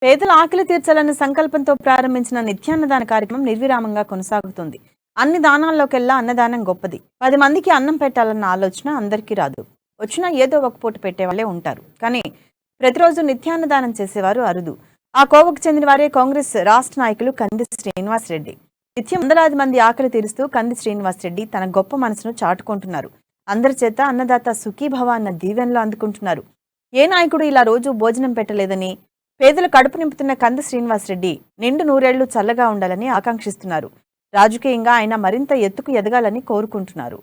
పేదల ఆకలి తీర్చాలన్న సంకల్పంతో ప్రారంభించిన నిత్యాన్నదాన కార్యక్రమం నిర్విరామంగా కొనసాగుతుంది. అన్ని దానాల్లోకెల్లా అన్నదానం గొప్పది. 10 మందికి అన్నం పెట్టాలన్న ఆలోచన అందరికీ రాదు. వచ్చినా ఏదో ఒక పూట పెట్టేవాళ్లే ఉంటారు. కానీ ప్రతిరోజు నిత్యాన్నదానం చేసేవారు అరుదు. ఆ కోవకు చెందిన వారే కాంగ్రెస్ రాష్ట్ర నాయకులు కంది శ్రీనివాసరెడ్డి. నిత్యం వందలాది మంది ఆకలి తీరుస్తూ కంది శ్రీనివాసరెడ్డి తన గొప్ప మనసును చాటుకుంటున్నారు. అందరి చేత అన్నదాత సుఖీభవ అన్న దీవెనలు అందుకుంటున్నారు. ఏ నాయకుడు ఇలా రోజు భోజనం పెట్టలేదని, పేదల కడుపు నింపుతున్న కంది శ్రీనివాసరెడ్డి నిండు నూరేళ్లు చల్లగా ఉండాలని ఆకాంక్షిస్తున్నారు. రాజకీయంగా ఆయన మరింత ఎత్తుకు ఎదగాలని కోరుకుంటున్నారు.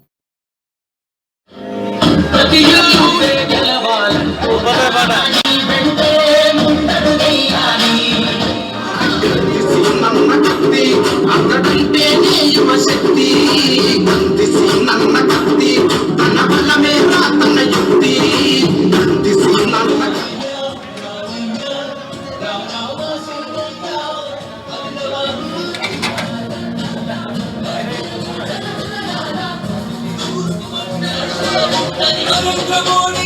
Come on.